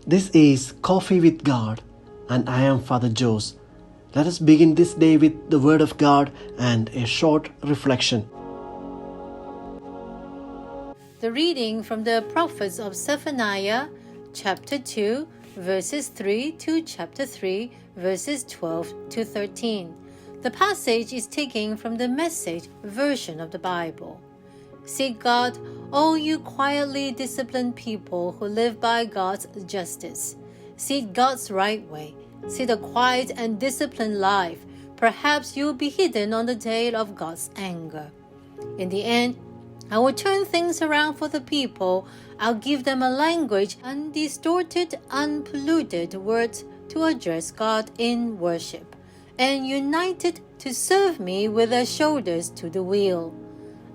This is Coffee with God, and I am Father Jose. Let us begin this day with the Word of God and a short reflection. The reading from the prophets of Zephaniah, chapter 2, verses 3 to chapter 3, verses 12 to 13. The passage is taken from the Message version of the Bible. Seek God, all you quietly disciplined people who live by God's justice. Seek God's right way. Seek a quiet and disciplined life. Perhaps you'll be hidden on the day of God's anger. In the end, I will turn things around for the people. I'll give them a language, undistorted, unpolluted words to address God in worship, and united to serve me with their shoulders to the wheel.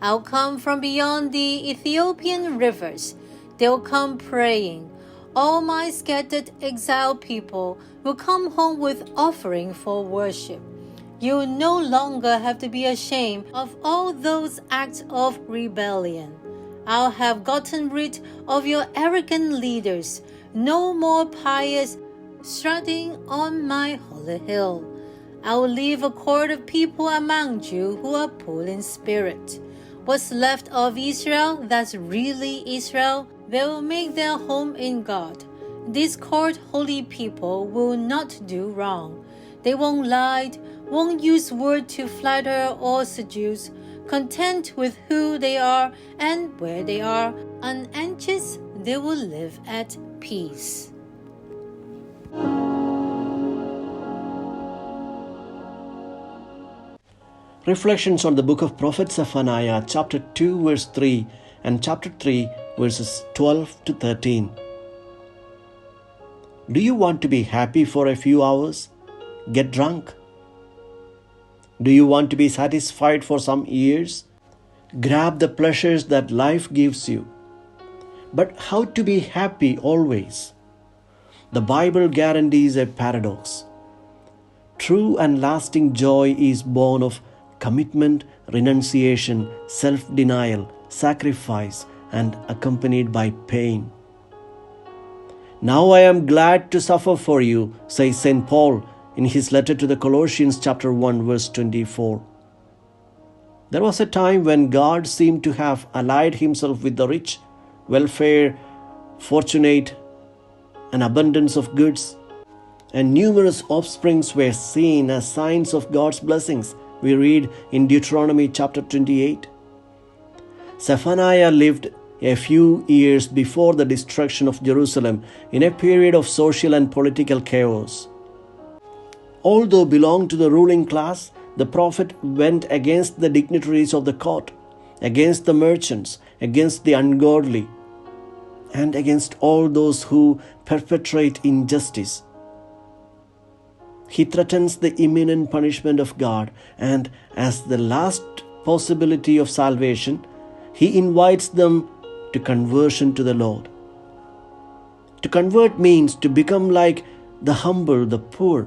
I'll come from beyond the Ethiopian rivers. They'll come praying. All my scattered exiled people will come home with offering for worship. You'll no longer have to be ashamed of all those acts of rebellion. I'll have gotten rid of your arrogant leaders. No more pious strutting on my holy hill. I will leave a court of people among you who are poor in spirit. What's left of Israel that's really Israel, they will make their home in God. These court holy people will not do wrong. They won't lie, won't use words to flatter or seduce, content with who they are and where they are, unanxious, they will live at peace. Reflections on the book of Prophet Zephaniah, chapter 2, verse 3 and chapter 3, verses 12 to 13. Do you want to be happy for a few hours? Get drunk. Do you want to be satisfied for some years? Grab the pleasures that life gives you. But how to be happy always? The Bible guarantees a paradox. True and lasting joy is born of commitment, renunciation, self-denial, sacrifice, and accompanied by pain. Now I am glad to suffer for you, says St. Paul in his letter to the Colossians chapter 1, verse 24. There was a time when God seemed to have allied himself with the rich, welfare, fortunate, and abundance of goods, and numerous offsprings were seen as signs of God's blessings. We read in Deuteronomy chapter 28. Zephaniah lived a few years before the destruction of Jerusalem in a period of social and political chaos. Although belonged to the ruling class, the prophet went against the dignitaries of the court, against the merchants, against the ungodly, and against all those who perpetrate injustice. He threatens the imminent punishment of God, and as the last possibility of salvation, he invites them to conversion to the Lord. To convert means to become like the humble, the poor.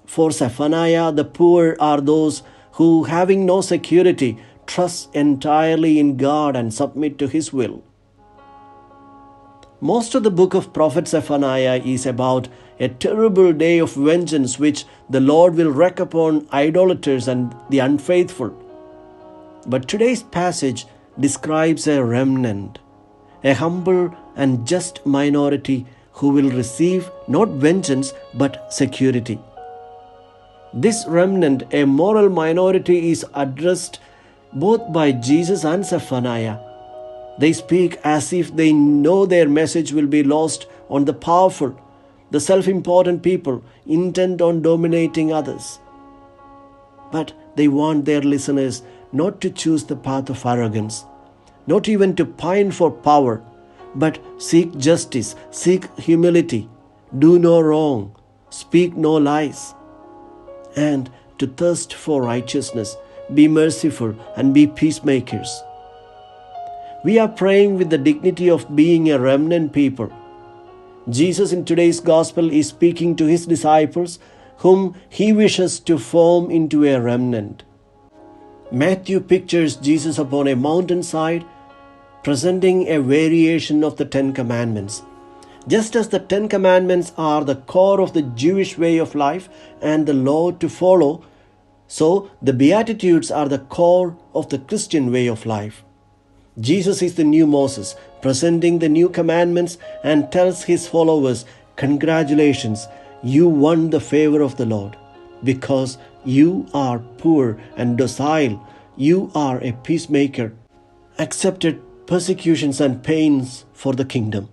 For Zephaniah, the poor are those who, having no security, trust entirely in God and submit to His will. Most of the book of Prophet Zephaniah is about a terrible day of vengeance which the Lord will wreak upon idolaters and the unfaithful. But today's passage describes a remnant, a humble and just minority who will receive not vengeance but security. This remnant, a moral minority, is addressed both by Jesus and Zephaniah. They speak as if they know their message will be lost on the powerful, the self-important people intent on dominating others. But they want their listeners not to choose the path of arrogance, not even to pine for power, but seek justice, seek humility, do no wrong, speak no lies, and to thirst for righteousness, be merciful, and be peacemakers. We are praying with the dignity of being a remnant people. Jesus in today's gospel is speaking to his disciples, whom he wishes to form into a remnant. Matthew pictures Jesus upon a mountainside, presenting a variation of the Ten Commandments. Just as the 10 Commandments are the core of the Jewish way of life and the law to follow, so the Beatitudes are the core of the Christian way of life. Jesus is the new Moses, presenting the new commandments, and tells his followers, "Congratulations, you won the favor of the Lord. Because you are poor and docile, you are a peacemaker, accepted persecutions and pains for the kingdom."